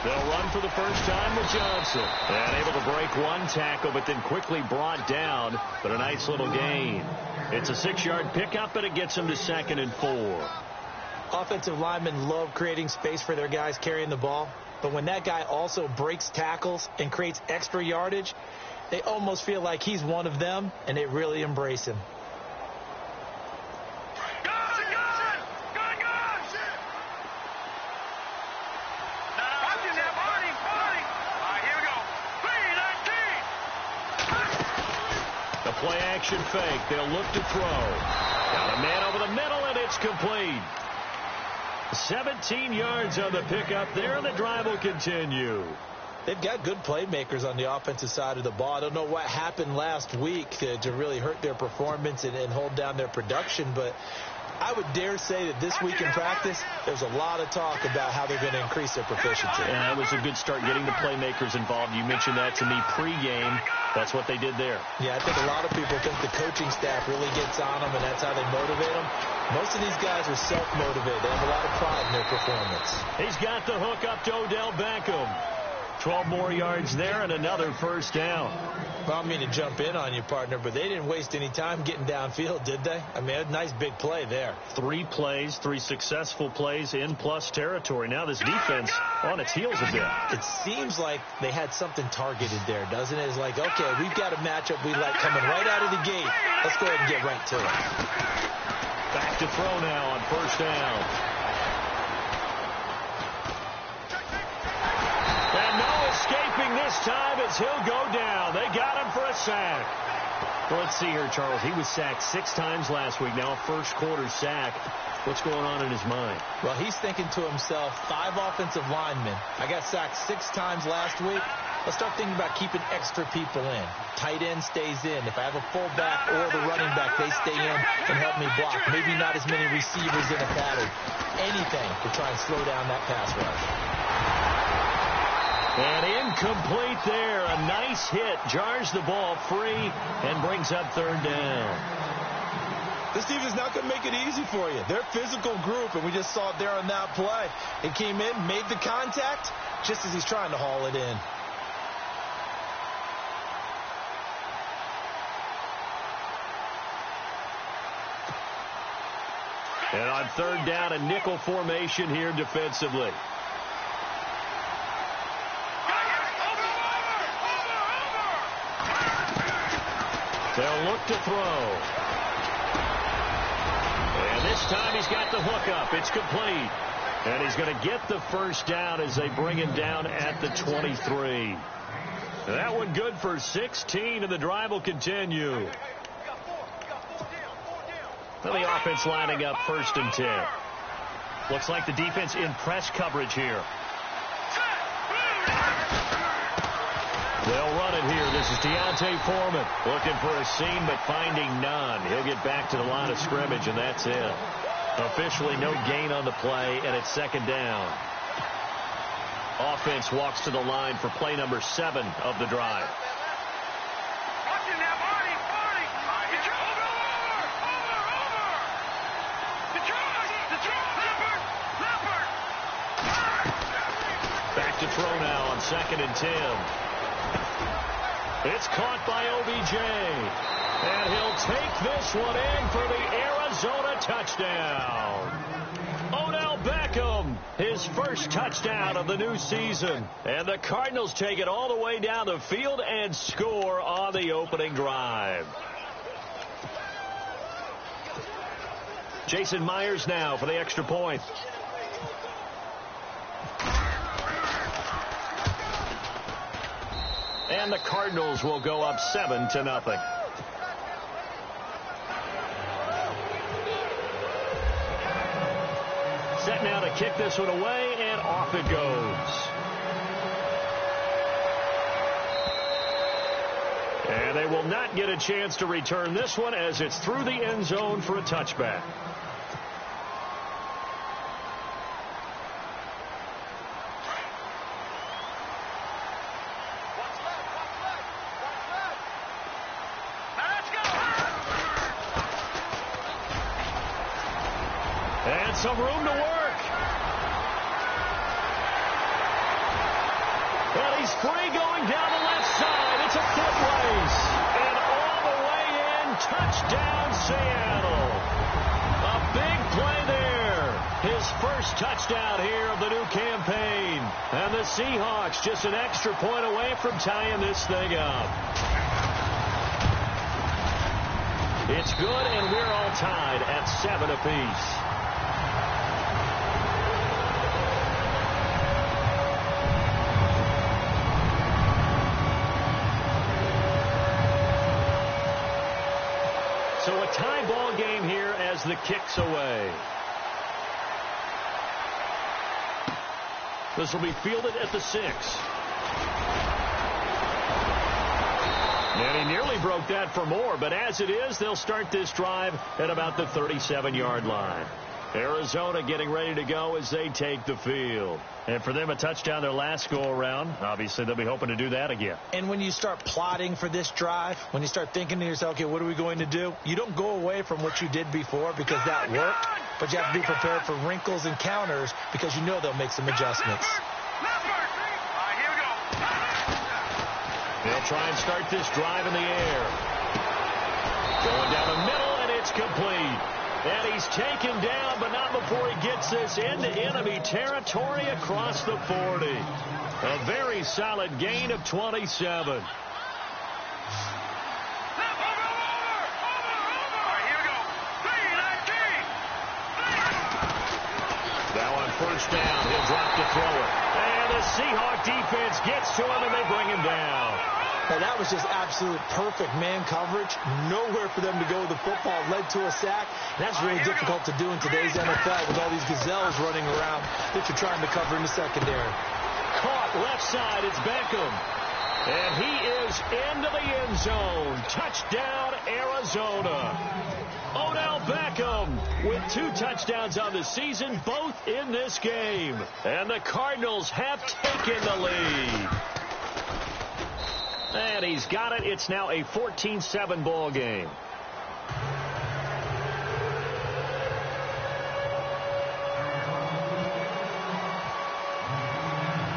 They'll run for the first time with Johnson. And able to break one tackle, but then quickly brought down. But a nice little gain. It's a 6-yard pickup, and it gets them to 2nd and 4. Offensive linemen love creating space for their guys carrying the ball. But when that guy also breaks tackles and creates extra yardage, they almost feel like he's one of them, and they really embrace him. Play action fake. They'll look to throw. Got a man over the middle, and it's complete. 17 yards on the pickup there, and the drive will continue. They've got good playmakers on the offensive side of the ball. I don't know what happened last week to really hurt their performance and hold down their production, but I would dare say that this week in practice, there's a lot of talk about how they're going to increase their proficiency. And that was a good start getting the playmakers involved. You mentioned that to me pregame. That's what they did there. Yeah, I think a lot of people think the coaching staff really gets on them, and that's how they motivate them. Most of these guys are self-motivated. They have a lot of pride in their performance. He's got the hook up to Odell Beckham. 12 more yards there and another first down. Well, I don't mean to jump in on you, partner, but they didn't waste any time getting downfield, did they? I mean, a nice big play there. 3 plays, 3 successful plays in plus territory. Now this defense on its heels a bit. It seems like they had something targeted there, doesn't it? It's like, okay, we've got a matchup we like coming right out of the gate. Let's go ahead and get right to it. Back to throw now on first down. And no escaping this time as he'll go down. They got him for a sack. Well, let's see here, Charles. He was sacked 6 times last week. Now a first-quarter sack. What's going on in his mind? Well, he's thinking to himself, 5 offensive linemen. I got sacked 6 times last week. Let's start thinking about keeping extra people in. Tight end stays in. If I have a fullback or the running back, they stay in and help me block. Maybe not as many receivers in a pattern. Anything to try and slow down that pass rush. And incomplete there. A nice hit. Jars the ball free and brings up 3rd down. This team is not going to make it easy for you. They're a physical group, and we just saw it there on that play. It came in, made the contact, just as he's trying to haul it in. And on 3rd down, a nickel formation here defensively. They'll look to throw. And this time he's got the hook up. It's complete. And he's going to get the first down as they bring him down at the 23. That one good for 16, and the drive will continue. Well, the offense lining up 1st and 10. Looks like the defense in press coverage here. They'll run it here. This is Deontay Foreman looking for a seam but finding none. He'll get back to the line of scrimmage, and that's it. Officially no gain on the play, and it's 2nd down. Offense walks to the line for play number 7 of the drive. Back to throw now on 2nd and 10. It's caught by OBJ. And he'll take this one in for the Arizona touchdown. Odell Beckham, his first touchdown of the new season. And the Cardinals take it all the way down the field and score on the opening drive. Jason Myers now for the extra point. And the Cardinals will go up 7-0. Set now to kick this one away, and off it goes. And they will not get a chance to return this one as it's through the end zone for a touchback. And some room to work. free going down the left side. It's a foot race. And all the way in, touchdown Seattle. A big play there. His first touchdown here of the new campaign. And the Seahawks just an extra point away from tying this thing up. It's good, and we're all tied at 7 apiece. So a tie ball game here as the kick's away. This will be fielded at the 6. And he nearly broke that for more, but as it is, they'll start this drive at about the 37-yard line. Arizona getting ready to go as they take the field. And for them, a touchdown their last go-around. Obviously, they'll be hoping to do that again. And when you start plotting for this drive, when you start thinking to yourself, okay, what are we going to do? You don't go away from what you did before because that worked, but you have to be prepared for wrinkles and counters because you know they'll make some adjustments. They'll try and start this drive in the air. Going down the middle, and it's complete. And he's taken down, but not before he gets this into enemy territory across the 40. A very solid gain of 27. Now on first down, he'll drop to throw it. And the Seahawk defense gets to him, and they bring him down. Now, that was just absolute perfect man coverage. Nowhere for them to go with the football. Led to a sack. And that's really difficult to do in today's NFL with all these gazelles running around that you're trying to cover in the secondary. Caught left side. It's Beckham. And he is into the end zone. Touchdown, Arizona. Odell Beckham with 2 touchdowns on the season, both in this game. And the Cardinals have taken the lead. And he's got it. It's now a 14-7 ball game.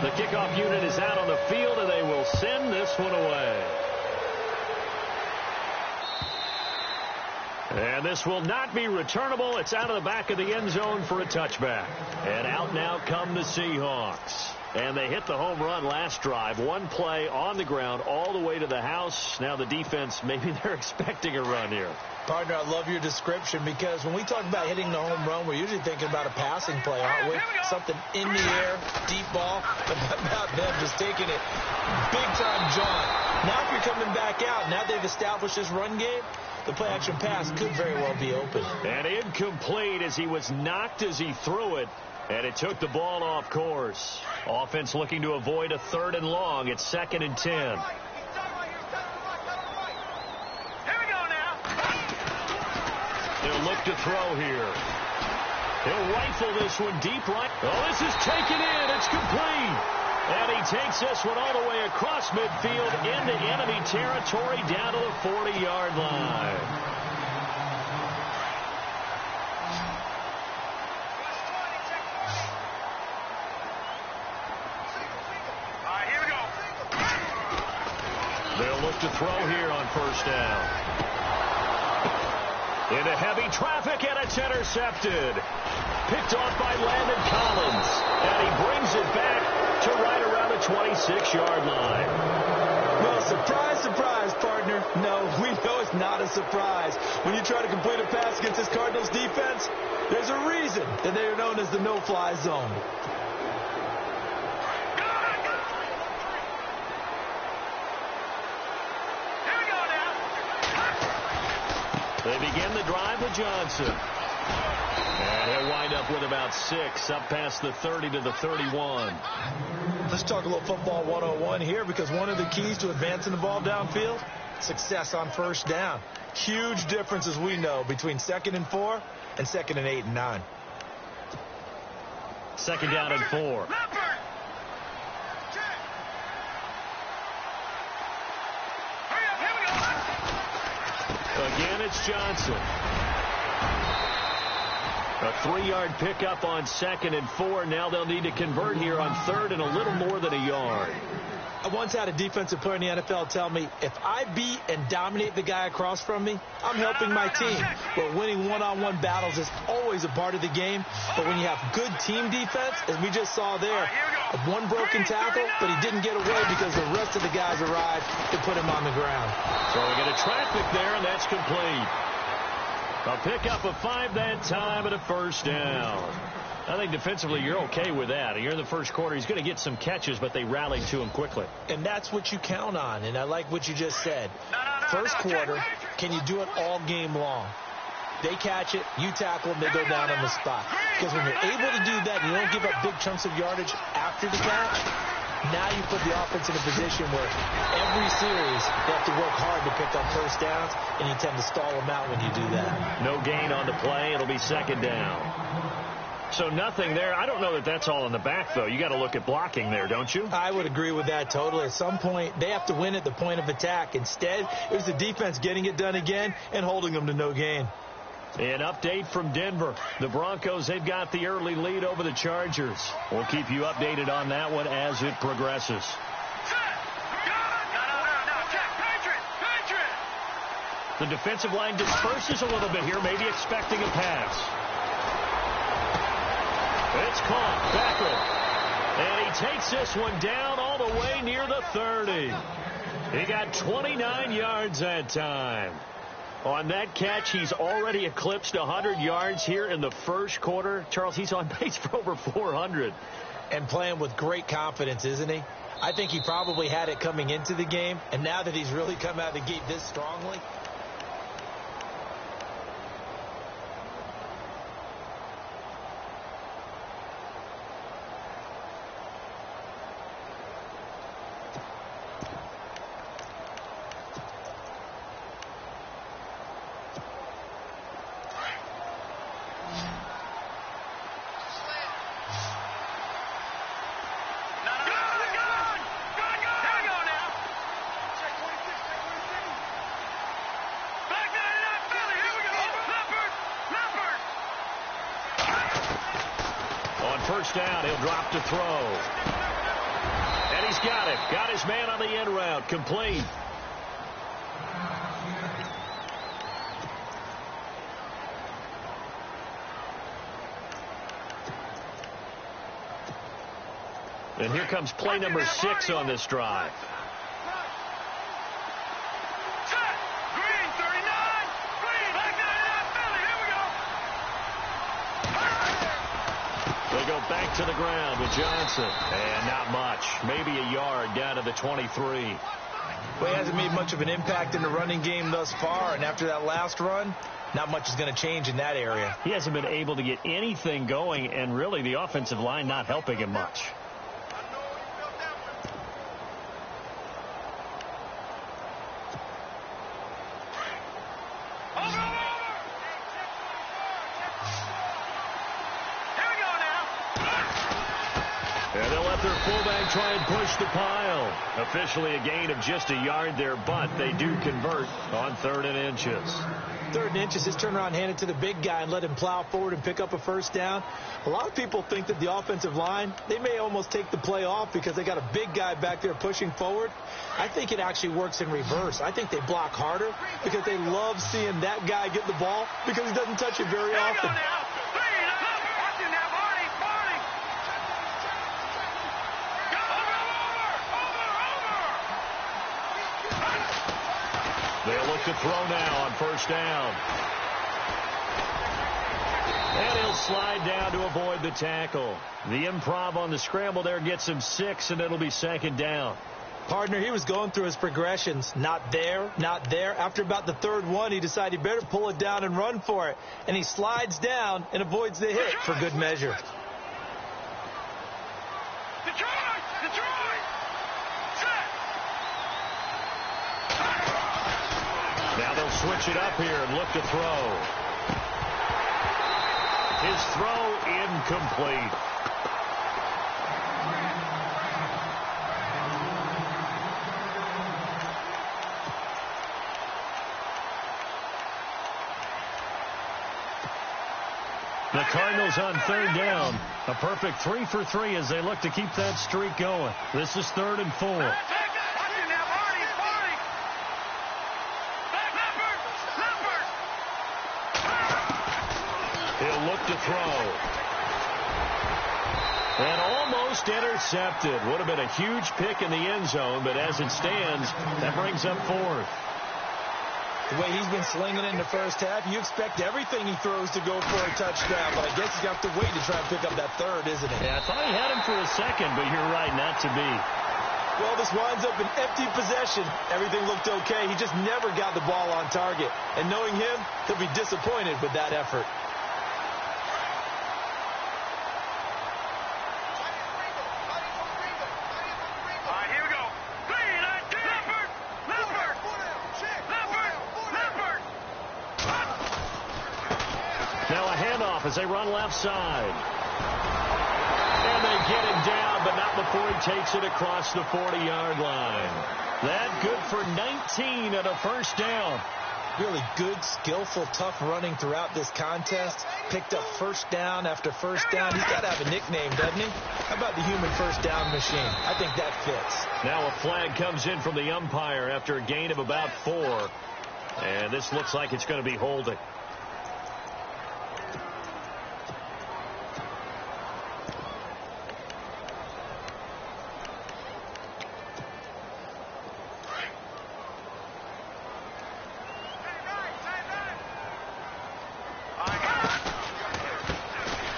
The kickoff unit is out on the field, and they will send this one away. And this will not be returnable. It's out of the back of the end zone for a touchback. And out now come the Seahawks. And they hit the home run last drive. One play on the ground all the way to the house. Now the defense, maybe they're expecting a run here. Partner, I love your description because when we talk about hitting the home run, we're usually thinking about a passing play, aren't we? Something in the air, deep ball, but about them just taking it big-time jaunt. Now if you're coming back out, now they've established this run game, the play-action pass could very well be open. And incomplete as he was knocked as he threw it. And it took the ball off course. Offense looking to avoid a 3rd and long. It's 2nd and 10. Here we go now. He'll look to throw here. He'll rifle this one deep right. Oh, this is taken in. It's complete. And he takes this one all the way across midfield into enemy territory down to the 40-yard line. They'll look to throw here on first down. Into heavy traffic, and it's intercepted. Picked off by Landon Collins. And he brings it back to right around the 26-yard line. Well, surprise, surprise, partner. No, we know it's not a surprise. When you try to complete a pass against this Cardinals defense, there's a reason that they are known as the no-fly zone. They begin the drive with Johnson. And he'll wind up with about 6, up past the 30 to the 31. Let's talk a little football 101 here, because one of the keys to advancing the ball downfield, success on first down. Huge difference, as we know, between 2nd and 4 and 2nd and 8 and 9. 2nd down and 4. Again, it's Johnson. A 3-yard pickup on 2nd and 4. Now they'll need to convert here on 3rd and a little more than a yard. I once had a defensive player in the NFL tell me, if I beat and dominate the guy across from me, I'm helping my team. But winning one-on-one battles is always a part of the game. But when you have good team defense, as we just saw there, one broken tackle, but he didn't get away because the rest of the guys arrived to put him on the ground. So we get a traffic there, and that's complete. A pickup of 5 that time and a first down. I think defensively you're okay with that. You're in the first quarter. He's going to get some catches, but they rallied to him quickly. And that's what you count on, and I like what you just said. First quarter, can you do it all game long? They catch it, you tackle them, they go down on the spot. Because when you're able to do that, you don't give up big chunks of yardage after the catch, now you put the offense in a position where every series they have to work hard to pick up first downs, and you tend to stall them out when you do that. No gain on the play. It'll be second down. So nothing there. I don't know that that's all in the back, though. You got to look at blocking there, don't you? I would agree with that totally. At some point, they have to win at the point of attack. Instead, it was the defense getting it done again and holding them to no gain. An update from Denver. The Broncos, they've got the early lead over the Chargers. We'll keep you updated on that one as it progresses. The defensive line disperses a little bit here, maybe expecting a pass. It's caught. Beckham. And he takes this one down all the way near the 30. He got 29 yards that time. On that catch, he's already eclipsed 100 yards here in the first quarter. Charles, he's on pace for over 400. And playing with great confidence, isn't he? I think he probably had it coming into the game. And now that he's really come out of the gate this strongly, first down, he'll drop to throw. And he's got it. Got his man on the end route. Complete. And here comes play number 6 on this drive. Go back to the ground with Johnson. And not much. Maybe a yard down to the 23. Well, he hasn't made much of an impact in the running game thus far. And after that last run, not much is going to change in that area. He hasn't been able to get anything going. And really, the offensive line not helping him much. Fullback try and push the pile. Officially a gain of just a yard there, but they do convert on 3rd and inches. 3rd and inches, just turn around, hand it to the big guy and let him plow forward and pick up a first down. A lot of people think that the offensive line, they may almost take the play off because they got a big guy back there pushing forward. I think it actually works in reverse. I think they block harder because they love seeing that guy get the ball because he doesn't touch it very often. They'll look to throw now on first down. And he'll slide down to avoid the tackle. The improv on the scramble there gets him 6, and it'll be 2nd down. Partner, he was going through his progressions. Not there, not there. After about the 3rd one, he decided he better pull it down and run for it. And he slides down and avoids the hit for good measure. Now they'll switch it up here and look to throw. His throw incomplete. The Cardinals on third down. A perfect 3 for 3 as they look to keep that streak going. This is 3rd and 4. He'll look to throw. And almost intercepted. Would have been a huge pick in the end zone, but as it stands, that brings up 4th. The way he's been slinging in the first half, you expect everything he throws to go for a touchdown, but I guess he's got to wait to try and pick up that 3rd, isn't it? Yeah, I thought he had him for a second, but you're right, not to be. Well, this winds up an empty possession. Everything looked okay. He just never got the ball on target. And knowing him, he'll be disappointed with that effort. As they run left side. And they get him down, but not before he takes it across the 40-yard line. That good for 19 and a first down. Really good, skillful, tough running throughout this contest. Picked up first down after first down. He's got to have a nickname, doesn't he? How about the human first down machine? I think that fits. Now a flag comes in from the umpire after a gain of about 4. And this looks like it's going to be holding.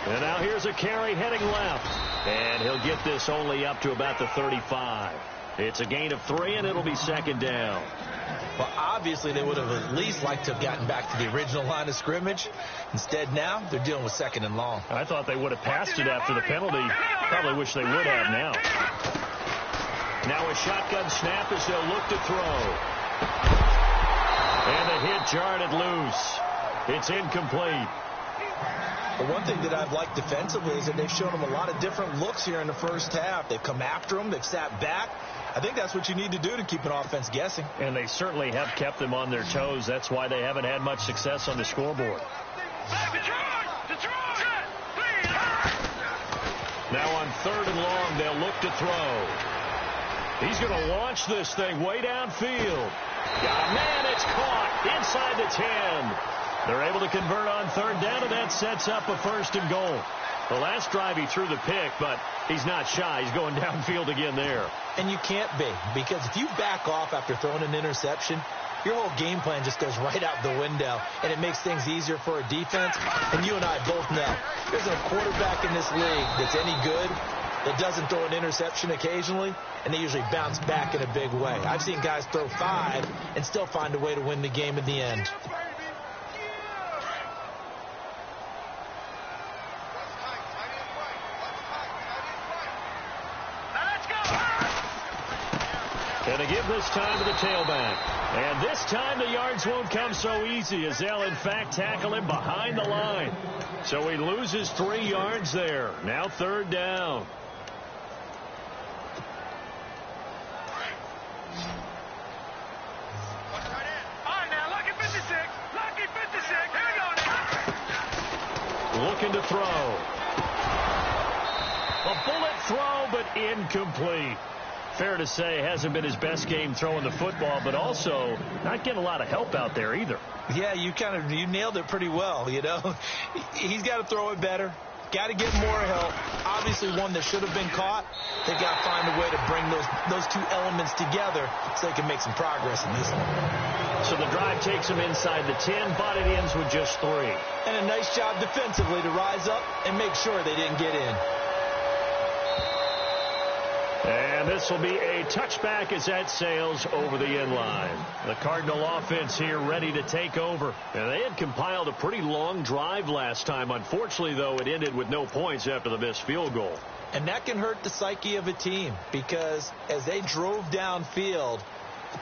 And now here's a carry heading left. And he'll get this only up to about the 35. It's a gain of 3, and it'll be 2nd down. Well, obviously, they would have at least liked to have gotten back to the original line of scrimmage. Instead, now, they're dealing with 2nd and long. I thought they would have passed it after the penalty. Probably wish they would have now. Now a shotgun snap as they'll look to throw. And the hit jarred it loose. It's incomplete. The one thing that I've liked defensively is that they've shown them a lot of different looks here in the first half. They've come after them. They've sat back. I think that's what you need to do to keep an offense guessing. And they certainly have kept them on their toes. That's why they haven't had much success on the scoreboard. Now on 3rd and long, they'll look to throw. He's going to launch this thing way downfield. Got a man. It's caught inside the 10. They're able to convert on 3rd down, and that sets up a 1st and goal. The last drive he threw the pick, but he's not shy. He's going downfield again there. And you can't be, because if you back off after throwing an interception, your whole game plan just goes right out the window, and it makes things easier for a defense. And you and I both know there's a quarterback in this league that's any good that doesn't throw an interception occasionally, and they usually bounce back in a big way. I've seen guys throw 5 and still find a way to win the game in the end. And they give this time to the tailback. And this time the yards won't come so easy as they'll, in fact, tackle him behind the line. So he loses 3 yards there. Now 3rd down. Looking to throw. A bullet throw, but incomplete. Fair to say, hasn't been his best game throwing the football, but also not getting a lot of help out there either. Yeah, you nailed it pretty well, you know. He's got to throw it better. Got to get more help. Obviously one that should have been caught. They got to find a way to bring those 2 elements together so they can make some progress in this one. So the drive takes him inside the 10, but it ends with just 3. And a nice job defensively to rise up and make sure they didn't get in. And this will be a touchback as that sails over the end line. The Cardinal offense here ready to take over. And they had compiled a pretty long drive last time. Unfortunately, though, it ended with no points after the missed field goal. And that can hurt the psyche of a team because as they drove downfield,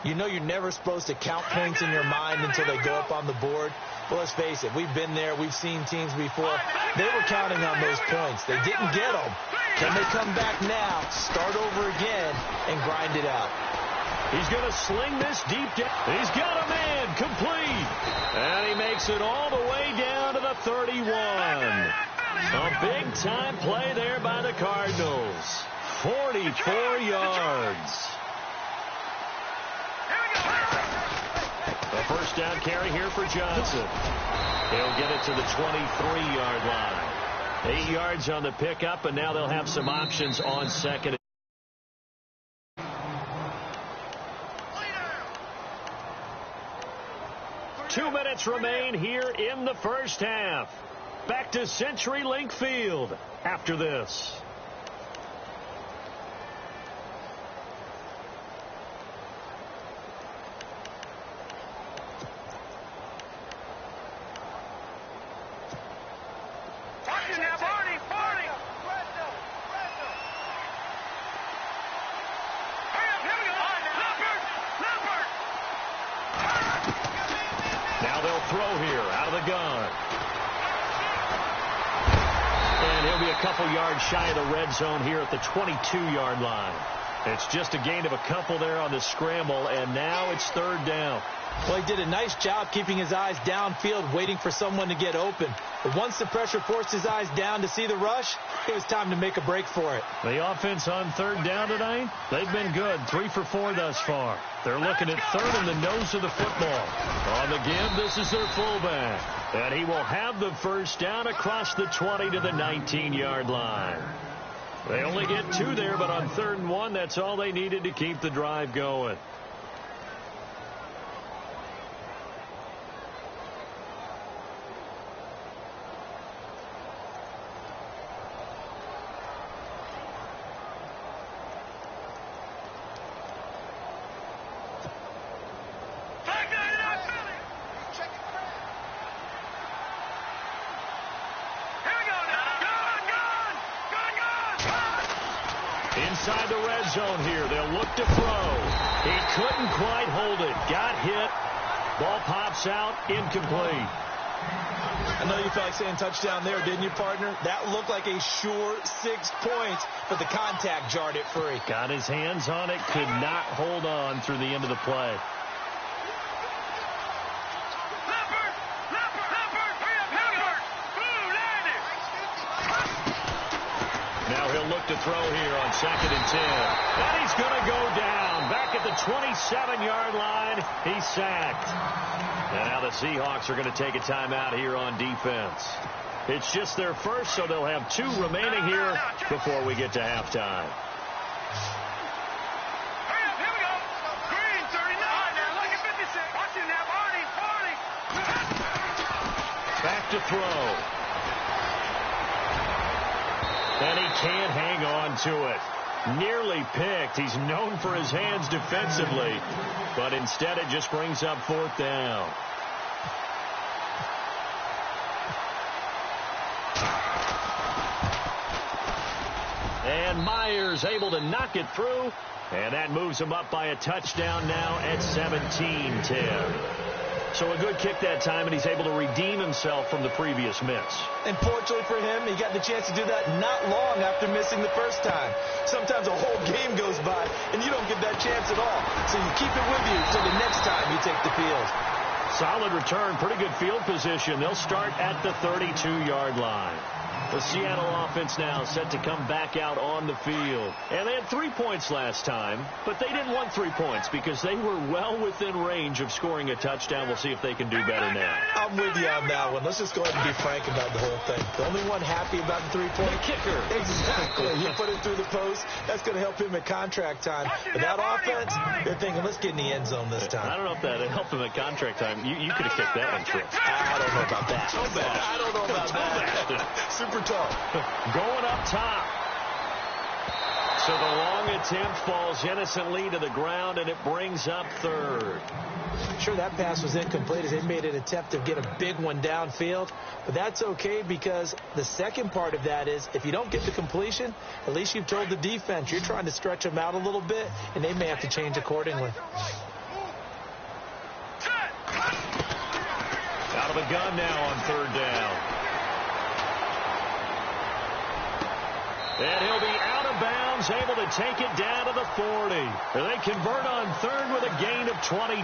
you know you're never supposed to count points in your mind until they go up on the board. Well, let's face it, we've been there. We've seen teams before. They were counting on those points. They didn't get them. Can they come back now, start over again, and grind it out? He's going to sling this deep down. He's got a man complete. And he makes it all the way down to the 31. A big-time play there by the Cardinals. 44 yards. A first down carry here for Johnson. He'll get it to the 23-yard line. 8 yards on the pickup, and now they'll have some options on second. 2 minutes remain here in the first half. Back to CenturyLink Field after this. Now they'll throw here out of the gun. And he'll be a couple yards shy of the red zone here at the 22-yard line. It's just a gain of a couple there on the scramble, and now it's third down. Well, he did a nice job keeping his eyes downfield, waiting for someone to get open. But once the pressure forced his eyes down to see the rush, it was time to make a break for it. The offense on third down tonight, they've been good. 3 for 4 thus far. They're looking at third in the nose of the football. On the give, this is their fullback. And he will have the first down across the 20 to the 19-yard line. They only get 2 there, but on 3rd and 1, that's all they needed to keep the drive going. Inside the red zone here, they'll look to throw. He couldn't quite hold it. Got hit. Ball pops out, incomplete. I know you felt like saying touchdown there, didn't you, partner? That looked like a sure 6 points, but the contact jarred it free. Got his hands on it, could not hold on through the end of the play. Now he'll look to throw here on 2nd and 10. And he's going to go down. Back at the 27-yard line, he's sacked. And now the Seahawks are going to take a timeout here on defense. It's just their first, so they'll have 2 remaining here before we get to halftime. Here we go. Green, 39. Now look at 56. Watch it now, Barney. Back to throw. And he can't hang on to it. Nearly picked. He's known for his hands defensively, but instead it just brings up 4th down. And Myers able to knock it through, and that moves him up by a touchdown now at 17-10. So a good kick that time, and he's able to redeem himself from the previous miss. And fortunately for him, he got the chance to do that not long after missing the first time. Sometimes a whole game goes by, and you don't get that chance at all. So you keep it with you till the next time you take the field. Solid return, pretty good field position. They'll start at the 32-yard line. The Seattle offense now set to come back out on the field. And they had 3 points last time, but they didn't want 3 points because they were well within range of scoring a touchdown. We'll see if they can do better now. I'm with you on that one. Let's just go ahead and be frank about the whole thing. The only one happy about the 3-point kicker. Exactly. You put it through the post. That's going to help him at contract time. But that offense, they're thinking, let's get in the end zone this time. I don't know if that helped him at contract time. You could have kicked that one, Chris. I don't know about that. So bad. I don't know about that. Super tough. Going up top. So the long attempt falls innocently to the ground, and it brings up 3rd. Sure, that pass was incomplete as they made an attempt to get a big one downfield. But that's okay because the second part of that is if you don't get the completion, at least you've told the defense you're trying to stretch them out a little bit, and they may have to change accordingly. Out of the gun now on 3rd down. And he'll be out of bounds, able to take it down to the 40. They convert on 3rd with a gain of 22.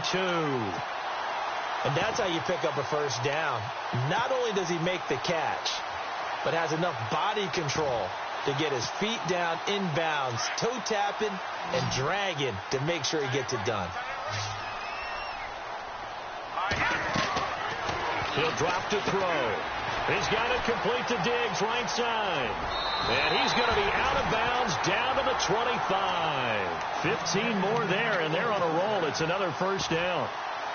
And that's how you pick up a first down. Not only does he make the catch, but has enough body control to get his feet down inbounds, toe tapping and dragging to make sure he gets it done. He'll drop to throw. He's got it complete to Diggs, right side. And he's going to be out of bounds down to the 25. 15 more there, and they're on a roll. It's another first down.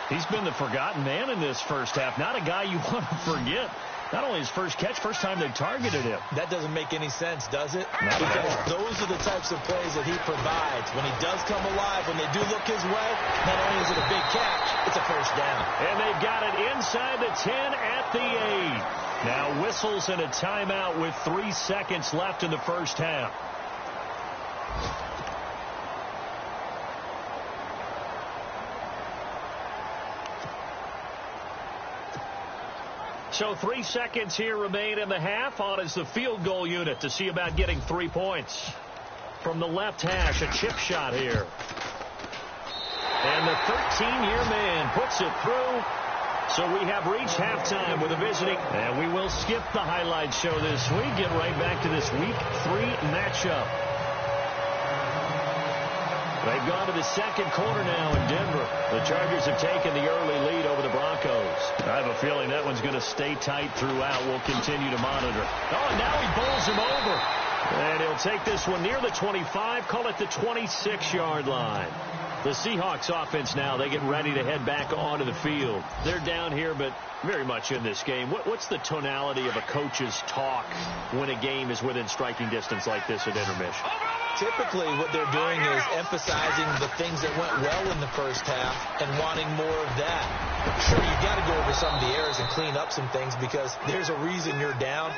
He's been the forgotten man in this first half. Not a guy you want to forget. Not only his first catch, first time they targeted him. That doesn't make any sense, does it? Not because those are the types of plays that he provides. When he does come alive, when they do look his way, not only is it a big catch, it's a first down. And they've got it inside the 10 at the 8. Now whistles and a timeout with 3 seconds left in the first half. So 3 seconds here remain in the half. On is the field goal unit to see about getting 3 points. From the left hash, a chip shot here. And the 13-year man puts it through. So we have reached halftime with a visiting. And we will skip the highlight show this week. Get right back to this Week 3 matchup. They've gone to the second quarter now in Denver. The Chargers have taken the early lead over the Broncos. I have a feeling that one's going to stay tight throughout. We'll continue to monitor. Oh, and now he bowls him over. And he'll take this one near the 25, call it the 26-yard line. The Seahawks offense now, they get ready to head back onto the field. They're down here, but very much in this game. What's the tonality of a coach's talk when a game is within striking distance like this at intermission? Typically, what they're doing is emphasizing the things that went well in the first half and wanting more of that. Sure, you've got to go over some of the errors and clean up some things because there's a reason you're down.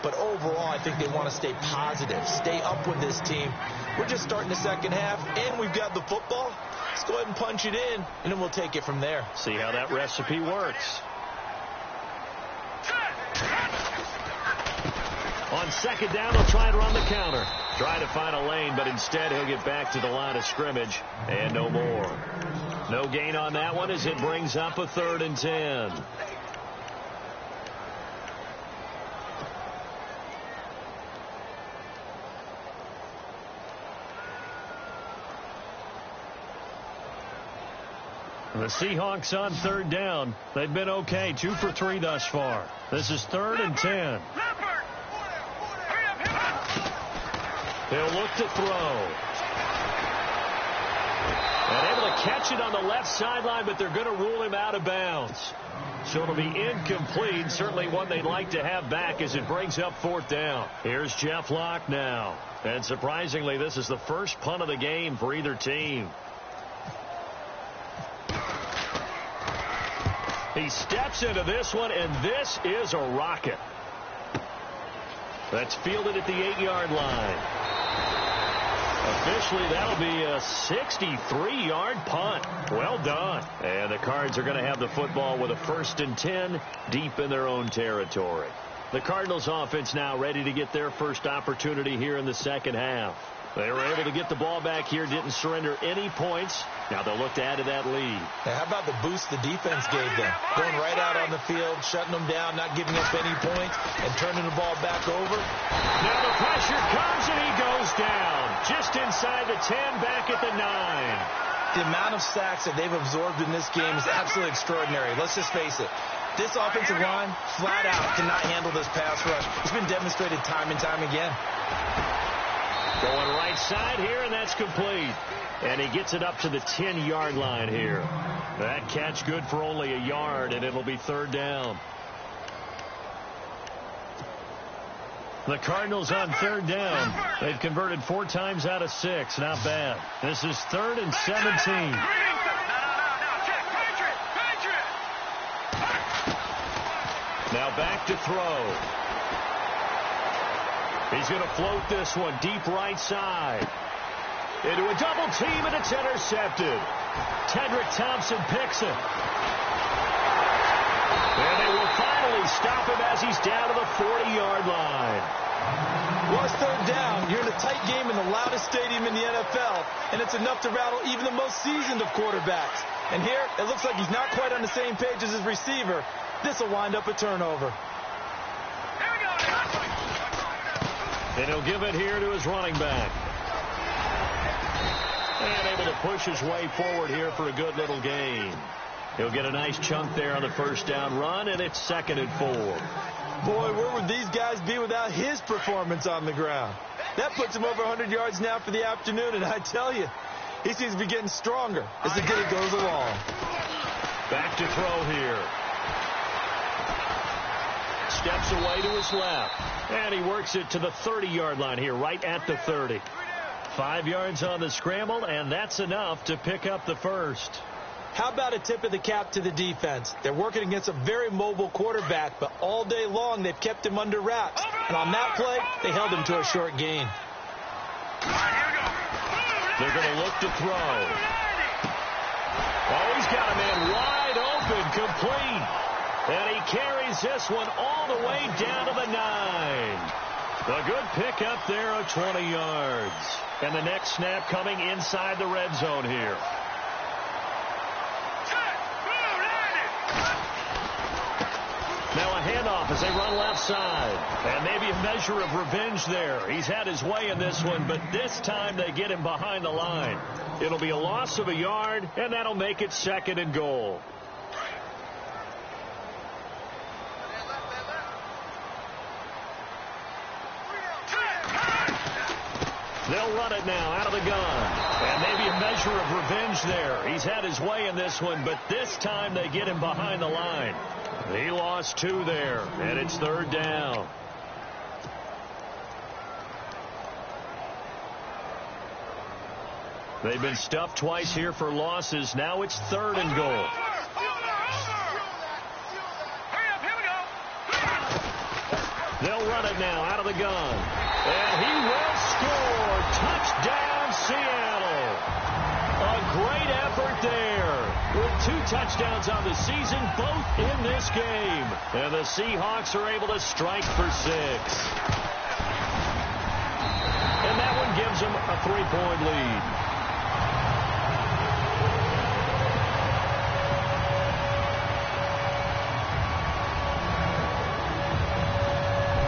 But overall, I think they want to stay positive, stay up with this team. We're just starting the second half, and we've got the football. Let's go ahead and punch it in, and then we'll take it from there. See how that recipe works. On second down, he'll try and run the counter. Try to find a lane, but instead he'll get back to the line of scrimmage, and no more. No gain on that one as it brings up a 3rd and 10. The Seahawks on 3rd down. They've been okay, 2 for 3 thus far. This is 3rd and 10. He'll look to throw. And able to catch it on the left sideline, but they're going to rule him out of bounds. So it'll be incomplete. Certainly one they'd like to have back as it brings up 4th down. Here's Jeff Locke now. And surprisingly, this is the first punt of the game for either team. He steps into this one, and this is a rocket. That's fielded at the 8-yard line. Officially, that'll be a 63-yard punt. Well done. And the Cards are going to have the football with a 1st and 10 deep in their own territory. The Cardinals offense now ready to get their first opportunity here in the second half. They were able to get the ball back here, didn't surrender any points. Now they'll look to add to that lead. Now, how about the boost the defense gave them? Going right out on the field, shutting them down, not giving up any points, and turning the ball back over. Now the pressure comes, and he goes down. Just inside the 10, back at the 9. The amount of sacks that they've absorbed in this game is absolutely extraordinary. Let's just face it. This offensive line, flat out, cannot handle this pass rush. It's been demonstrated time and time again. Going right side here, and that's complete. And he gets it up to the 10-yard line here. That catch good for only a yard, and it'll be 3rd down. The Cardinals on 3rd down. They've converted 4 times out of 6. Not bad. This is 3rd and 17. Now back to throw. He's going to float this one deep right side. Into a double team, and it's intercepted. Tedrick Thompson picks it. And they will finally stop him as he's down to the 40-yard line. Well, it's third down. You're in a tight game in the loudest stadium in the NFL, and it's enough to rattle even the most seasoned of quarterbacks. And here, it looks like he's not quite on the same page as his receiver. This will wind up a turnover. And he'll give it here to his running back. And able to push his way forward here for a good little gain. He'll get a nice chunk there on the first down run, and it's 2nd and 4. Boy, where would these guys be without his performance on the ground? That puts him over 100 yards now for the afternoon, and I tell you, he seems to be getting stronger as the day goes along. Back to throw here. Steps away to his left. And he works it to the 30-yard line here, right at the 30. 5 yards on the scramble, and that's enough to pick up the first. How about a tip of the cap to the defense? They're working against a very mobile quarterback, but all day long they've kept him under wraps. And on that play, they held him to a short gain. They're going to look to throw. Oh, he's got a man wide open, complete. And he carries this one all the way down to the 9. A good pickup there of 20 yards. And the next snap coming inside the red zone here. Now a handoff as they run left side. And maybe a measure of revenge there. He's had his way in this one, but this time they get him behind the line. It'll be a loss of a yard, and that'll make it 2nd and goal. They'll run it now out of the gun. And maybe a measure of revenge there. He's had his way in this one, but this time they get him behind the line. He lost 2 there, and it's 3rd down. They've been stuffed twice here for losses. Now it's 3rd and goal. They'll run it now out of the gun. And he will score. Touchdown, Seattle. A great effort there. With 2 touchdowns on the season, both in this game. And the Seahawks are able to strike for 6. And that one gives them a 3-point lead.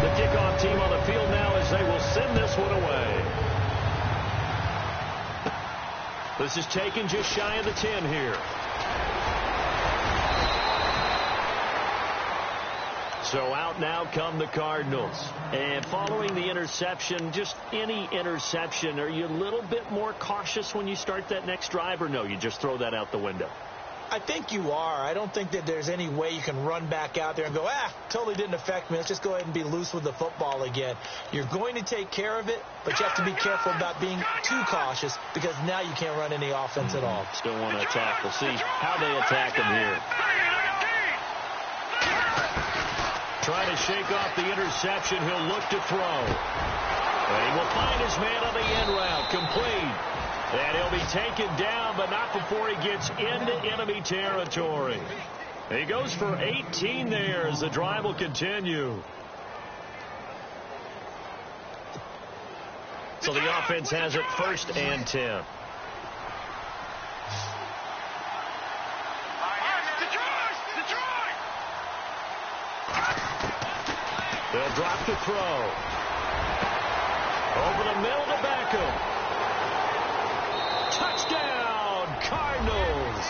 The kickoff team on the field now as they will send this one away. This is taken just shy of the 10 here. So out now come the Cardinals. And following the interception, just any interception, are you a little bit more cautious when you start that next drive, or no, you just throw that out the window? I think you are. I don't think that there's any way you can run back out there and go, totally didn't affect me. Let's just go ahead and be loose with the football again. You're going to take care of it, but you have to be careful about being too cautious because now you can't run any offense at all. Still want to attack. We'll see how they attack him here. Trying to shake off the interception. He'll look to throw. And he will find his man on the end route. Complete. And he'll be taken down, but not before he gets into enemy territory. He goes for 18 there as the drive will continue. So the offense has it 1st and 10. They'll drop to throw. Over the middle to Beckham. Touchdown, Cardinals.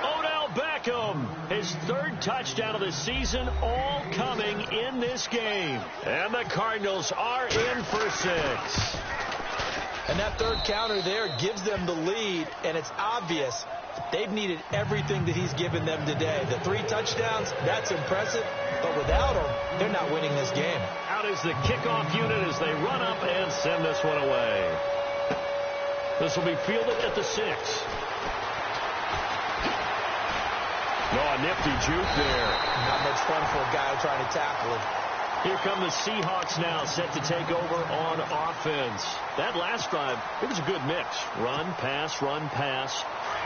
Odell Beckham, his 3rd touchdown of the season, all coming in this game. And the Cardinals are in for 6. And that 3rd counter there gives them the lead, and it's obvious they've needed everything that he's given them today. The 3 touchdowns, that's impressive, but without him, they're not winning this game. Out is the kickoff unit as they run up and send this one away. This will be fielded at the 6. A nifty juke there. Not much fun for a guy trying to tackle him. Here come the Seahawks now, set to take over on offense. That last drive, it was a good mix. Run, pass,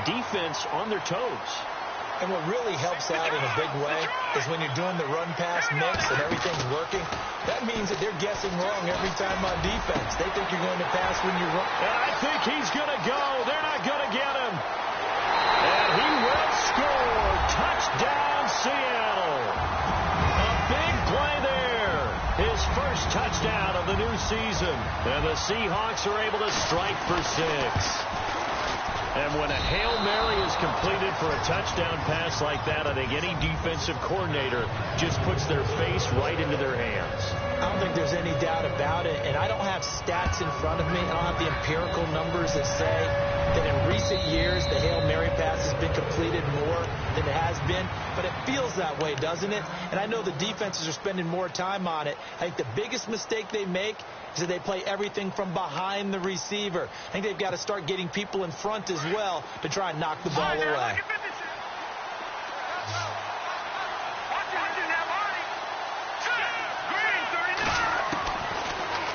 defense on their toes. And what really helps out in a big way is when you're doing the run-pass mix and everything's working, that That means that they're guessing wrong every time on defense. They think you're going to pass when you run. And I think he's going to go. They're not going to get him. And he will score. Touchdown, Seattle. A big play there. His first touchdown of the new season. And the Seahawks are able to strike for 6. And when a Hail Mary is completed for a touchdown pass like that, I think any defensive coordinator just puts their face right into their hands. I don't think there's any doubt about it, and I don't have stats in front of me. I don't have the empirical numbers that say that in recent years the Hail Mary pass has been completed more than it has been, but it feels that way, doesn't it? And I know the defenses are spending more time on it. I think the biggest mistake they make is that they play everything from behind the receiver. I think they've got to start getting people in front as well to try and knock the ball away.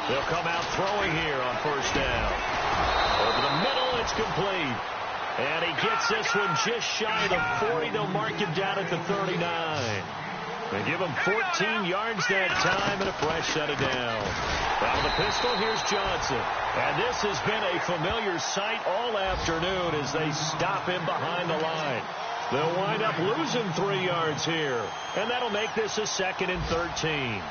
They'll come out throwing here on first down. Over the middle, it's complete. And he gets this one just shy of the 40. They'll mark him down at the 39. They give him 14 yards that time and a fresh set of downs. Out of the pistol, here's Johnson. And this has been a familiar sight all afternoon as they stop him behind the line. They'll wind up losing 3 yards here. And that'll make this a 2nd and 13.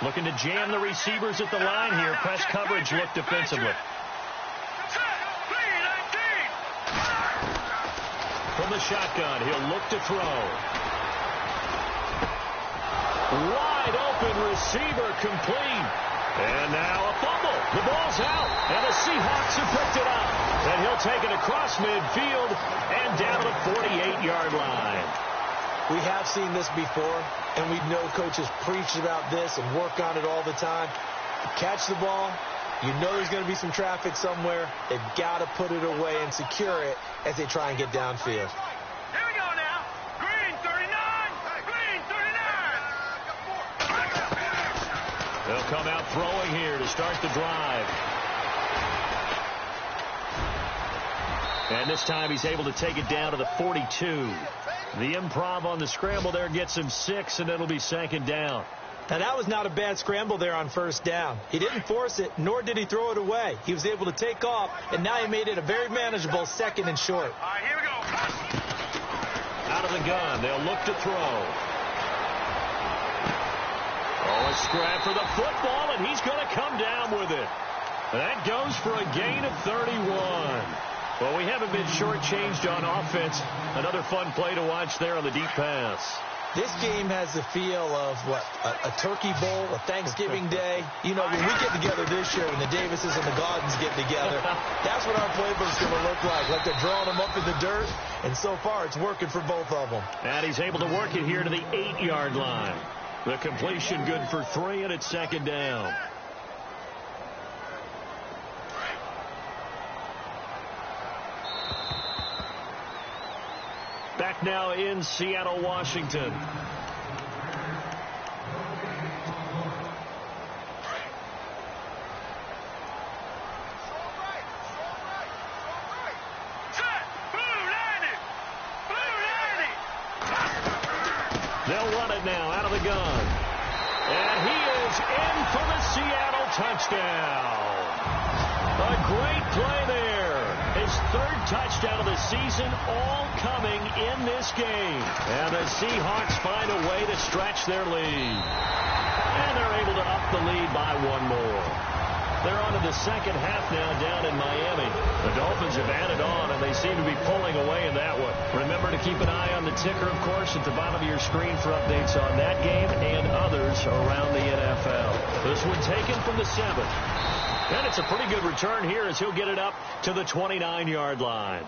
Looking to jam the receivers at the line here. Press coverage look defensively. From the shotgun, he'll look to throw. Wide open receiver complete. And now a fumble. The ball's out. And the Seahawks have picked it up. And he'll take it across midfield and down to the 48-yard line. We have seen this before, and we know coaches preach about this and work on it all the time. Catch the ball. You know there's going to be some traffic somewhere. They've got to put it away and secure it as they try and get downfield. Here we go now. Green 39. Green 39. They'll come out throwing here to start the drive. And this time he's able to take it down to the 42. The improv on the scramble there gets him 6, and it'll be 2nd down. Now, that was not a bad scramble there on first down. He didn't force it, nor did he throw it away. He was able to take off, and now he made it a very manageable 2nd and short. All right, here we go. Out of the gun, they'll look to throw. Oh, a scrap for the football, and he's going to come down with it. That goes for a gain of 31. Well, we haven't been shortchanged on offense. Another fun play to watch there on the deep pass. This game has the feel of, what, a turkey bowl, a Thanksgiving day. You know, when we get together this year, when the Davises and the Gaudens get together, that's what our playbook's going to look like they're drawing them up in the dirt. And so far, it's working for both of them. And he's able to work it here to the 8-yard line. The completion good for 3, and it's 2nd down. Back now in Seattle, Washington. They'll run it now out of the gun. And he is in for the Seattle touchdown. A great play there. His 3rd touchdown of the season, all coming in this game. And the Seahawks find a way to stretch their lead. And they're able to up the lead by 1 more. They're on to the second half now down in Miami. The Dolphins have added on, and they seem to be pulling away in that one. Remember to keep an eye on the ticker, of course, at the bottom of your screen for updates on that game and others around the NFL. This one taken from the 7. And it's a pretty good return here as he'll get it up to the 29-yard line.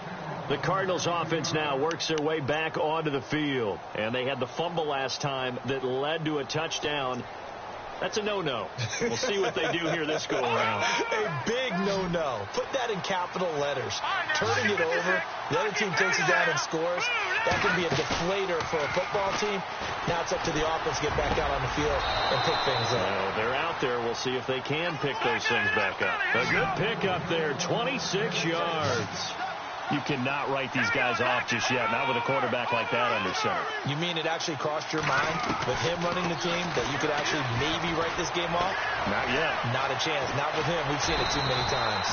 The Cardinals offense now works their way back onto the field. And they had the fumble last time that led to a touchdown. That's a no-no. We'll see what they do here this go-around. A big no-no. Put that in capital letters. Turning it over, the other team takes it down and scores. That can be a deflator for a football team. Now it's up to the offense to get back out on the field and pick things up. Well, they're out there. We'll see if they can pick those things back up. A good pick up there, 26 yards. You cannot write these guys off just yet, not with a quarterback like that under center. You mean it actually crossed your mind with him running the team that you could actually maybe write this game off? Not yet. Not a chance. Not with him. We've seen it too many times.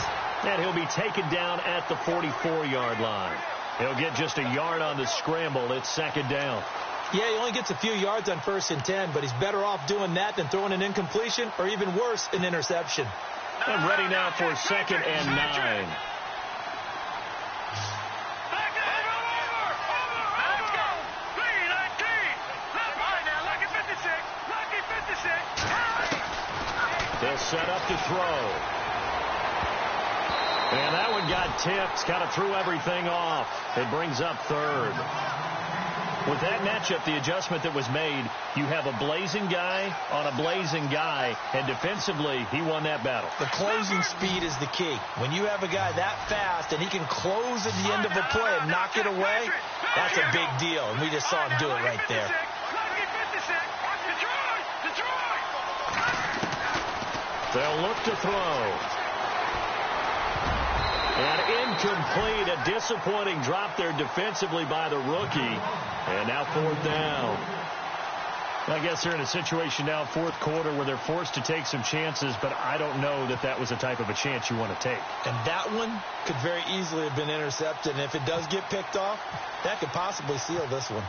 And he'll be taken down at the 44-yard line. He'll get just a yard on the scramble. It's second down. Yeah, he only gets a few yards on 1st and 10, but he's better off doing that than throwing an incompletion or even worse, an interception. And ready now for 2nd and 9. They'll set up to throw. And that one got tipped. Kind of threw everything off. It brings up 3rd. With that matchup, the adjustment that was made, you have a blazing guy on a blazing guy, and defensively, he won that battle. The closing speed is the key. When you have a guy that fast and he can close at the end of a play and knock it away, that's a big deal, and we just saw him do it right there. They'll look to throw. And incomplete, a disappointing drop there defensively by the rookie. And now 4th down. I guess they're in a situation now, 4th quarter, where they're forced to take some chances, but I don't know that that was the type of a chance you want to take. And that one could very easily have been intercepted. And if it does get picked off, that could possibly seal this one.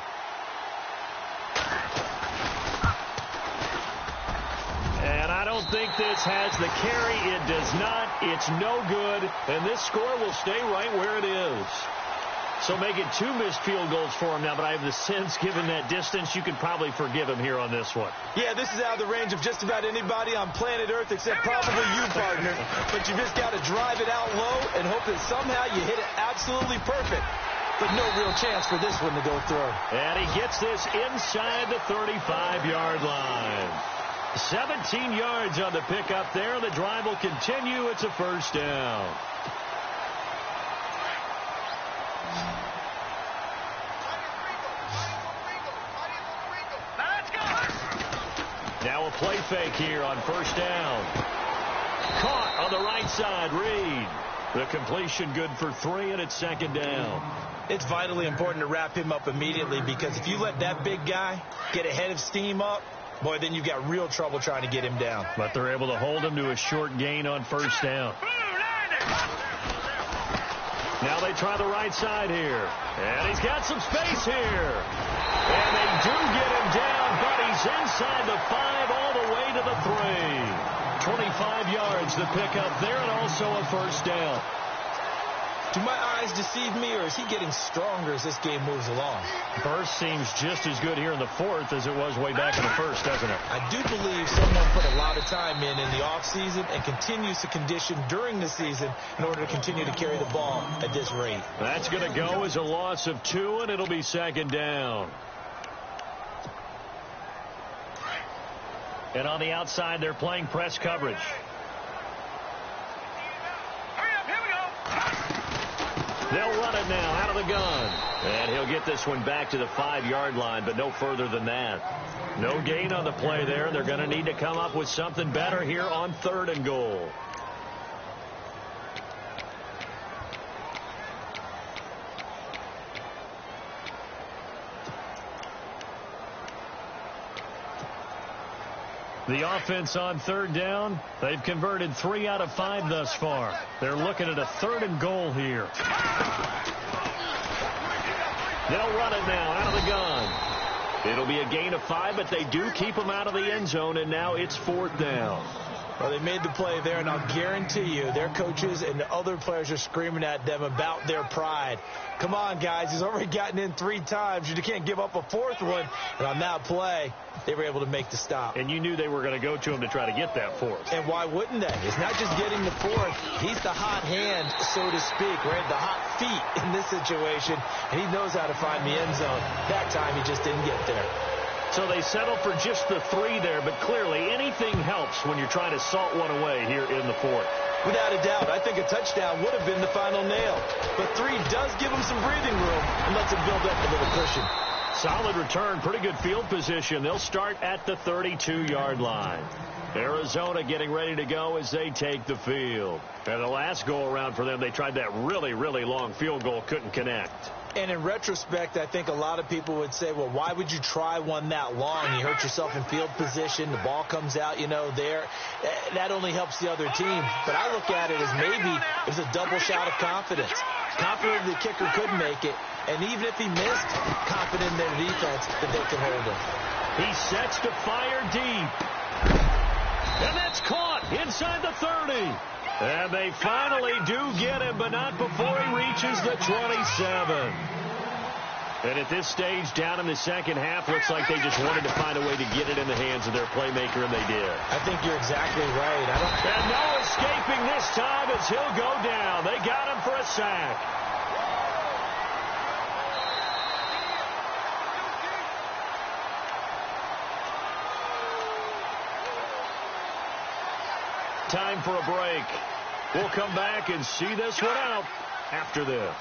And I don't think this has the carry. It does not. It's no good. And this score will stay right where it is. So make it 2 missed field goals for him now. But I have the sense, given that distance, you could probably forgive him here on this one. Yeah, this is out of the range of just about anybody on planet Earth except probably you, partner. But you just got to drive it out low and hope that somehow you hit it absolutely perfect. But no real chance for this one to go through. And he gets this inside the 35-yard line. 17 yards on the pickup there. The drive will continue. It's a 1st down. Now a play fake here on 1st down. Caught on the right side, Reed. The completion good for 3, and it's 2nd down. It's vitally important to wrap him up immediately, because if you let that big guy get ahead of steam up, boy, then you've got real trouble trying to get him down. But they're able to hold him to a short gain on 1st down. Now they try the right side here. And he's got some space here. And they do get him down, but he's inside the 5 all the way to the 3. 25 yards the pickup there, and also a 1st down. Do my eyes deceive me, or is he getting stronger as this game moves along? Burst seems just as good here in the 4th as it was way back in the 1st, doesn't it? I do believe someone put a lot of time in the offseason and continues to condition during the season in order to continue to carry the ball at this rate. That's going to go as a loss of 2, and it'll be 2nd down. And on the outside, they're playing press coverage. They'll run it now out of the gun. And he'll get this one back to the 5-yard line, but no further than that. No gain on the play there. They're going to need to come up with something better here on 3rd and goal. The offense on 3rd down, they've converted 3 out of 5 thus far. They're looking at a 3rd and goal here. They'll run it now out of the gun. It'll be a gain of 5, but they do keep them out of the end zone, and now it's 4th down. Well, they made the play there, and I'll guarantee you their coaches and the other players are screaming at them about their pride. Come on, guys. He's already gotten in 3 times. You can't give up a 4th one. And on that play, they were able to make the stop. And you knew they were going to go to him to try to get that 4th. And why wouldn't they? It's not just getting the 4th. He's the hot hand, so to speak, right? The hot feet in this situation. And he knows how to find the end zone. That time, he just didn't get there. So they settle for just the 3 there, but clearly anything helps when you're trying to salt one away here in the 4th. Without a doubt, I think a touchdown would have been the final nail. But 3 does give him some breathing room and lets him build up a little cushion. Solid return, pretty good field position. They'll start at the 32-yard line. Arizona getting ready to go as they take the field. And the last go-around for them, they tried that really, really long field goal, couldn't connect. And in retrospect, I think a lot of people would say, well, why would you try one that long? You hurt yourself in field position. The ball comes out, there. That only helps the other team. But I look at it as maybe it was a double shot of confidence. Confident the kicker could make it. And even if he missed, confident in their defense that they could hold him. He sets to fire deep. And that's caught inside the 30. And they finally do get him, but not before he reaches the 27. And at this stage, down in the second half, looks like they just wanted to find a way to get it in the hands of their playmaker, and they did. I think you're exactly right. And no escaping this time as he'll go down. They got him for a sack. Time for a break. We'll come back and see this one out after this.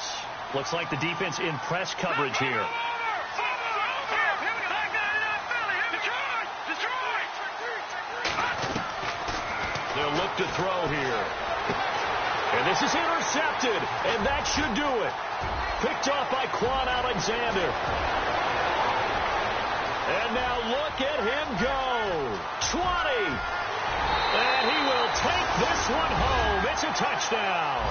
Looks like the defense in press coverage here. They'll look to throw here. And this is intercepted, and that should do it. Picked off by Quan Alexander. And now look at him go. 20. And he will take this one home. It's a touchdown.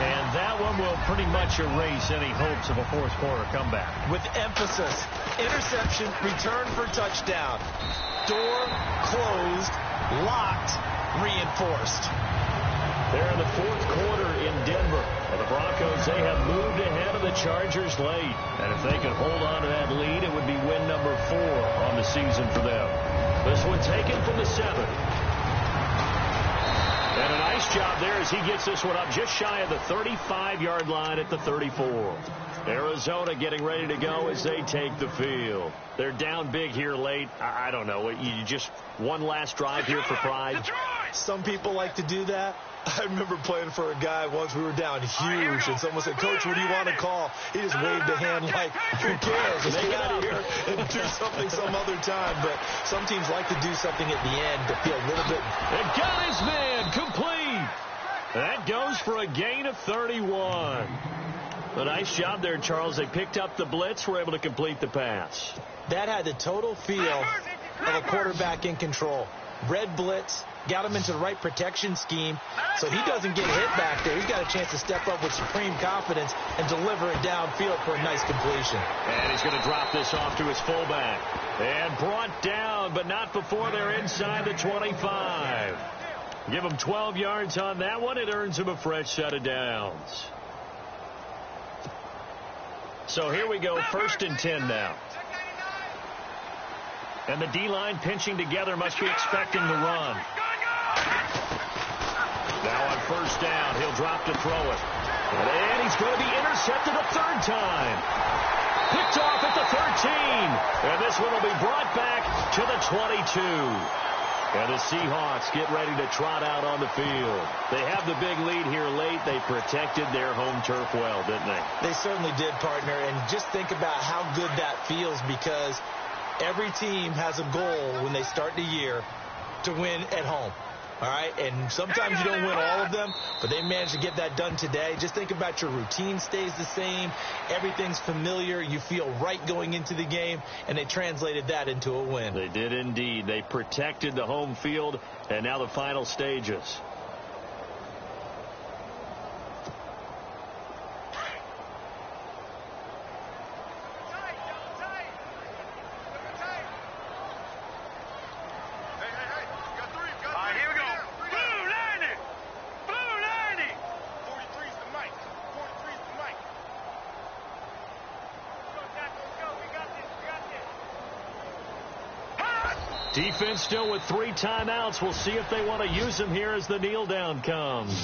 And that one will pretty much erase any hopes of a fourth quarter comeback. With emphasis, interception, return for touchdown. Door closed, locked, reinforced. They're in the fourth quarter in Denver. And the Broncos, they have moved ahead of the Chargers late. And if they could hold on to that lead, it would be win number 4 on the season for them. This one taken from the 7. And a nice job there as he gets this one up just shy of the 35-yard line at the 34. Arizona getting ready to go as they take the field. They're down big here late. I don't know. You just one last drive here for pride. Some people like to do that. I remember playing for a guy once. We were down huge, and someone said, "Coach, what do you want to call?" He just waved a hand like, who cares? Let's get out of here and do something some other time. But some teams like to do something at the end to feel a little bit. And got his man complete. That goes for a gain of 31. A nice job there, Charles. They picked up the blitz, were able to complete the pass. That had the total feel of a quarterback in control. Red blitz, got him into the right protection scheme, so he doesn't get hit back there. He's got a chance to step up with supreme confidence and deliver it downfield for a nice completion. And he's going to drop this off to his fullback. And brought down, but not before they're inside the 25. Give him 12 yards on that one. It earns him a fresh set of downs. So here we go, 1st and 10 now. And the D-line pinching together, must be expecting the run. Now on 1st down, he'll drop to throw it. And he's going to be intercepted a 3rd time. Picked off at the 13. And this one will be brought back to the 22. And the Seahawks get ready to trot out on the field. They have the big lead here late. They protected their home turf well, didn't they? They certainly did, partner. And just think about how good that feels, because every team has a goal when they start the year to win at home. All right, and sometimes you don't win all of them, but they managed to get that done today. Just think about your routine stays the same. Everything's familiar. You feel right going into the game, and they translated that into a win. They did indeed. They protected the home field, and now the final stages. Defense still with 3 timeouts. We'll see if they want to use them here as the kneel down comes.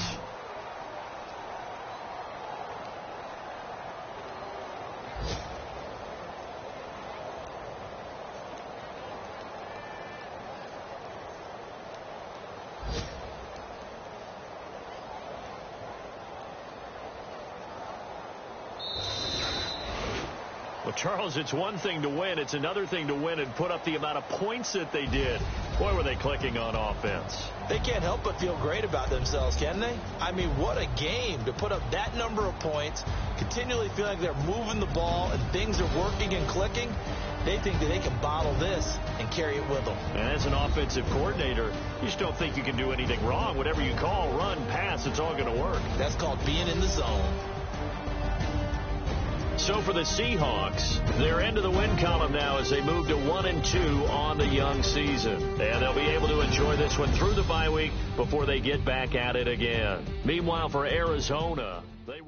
Charles, it's one thing to win. It's another thing to win and put up the amount of points that they did. Boy, were they clicking on offense. They can't help but feel great about themselves, can they? I mean, what a game to put up that number of points, continually feel like they're moving the ball and things are working and clicking. They think that they can bottle this and carry it with them. And as an offensive coordinator, you just don't think you can do anything wrong. Whatever you call, run, pass, it's all going to work. That's called being in the zone. So for the Seahawks, they're into the win column now as they move to 1-2 on the young season. And they'll be able to enjoy this one through the bye week before they get back at it again. Meanwhile, for Arizona, they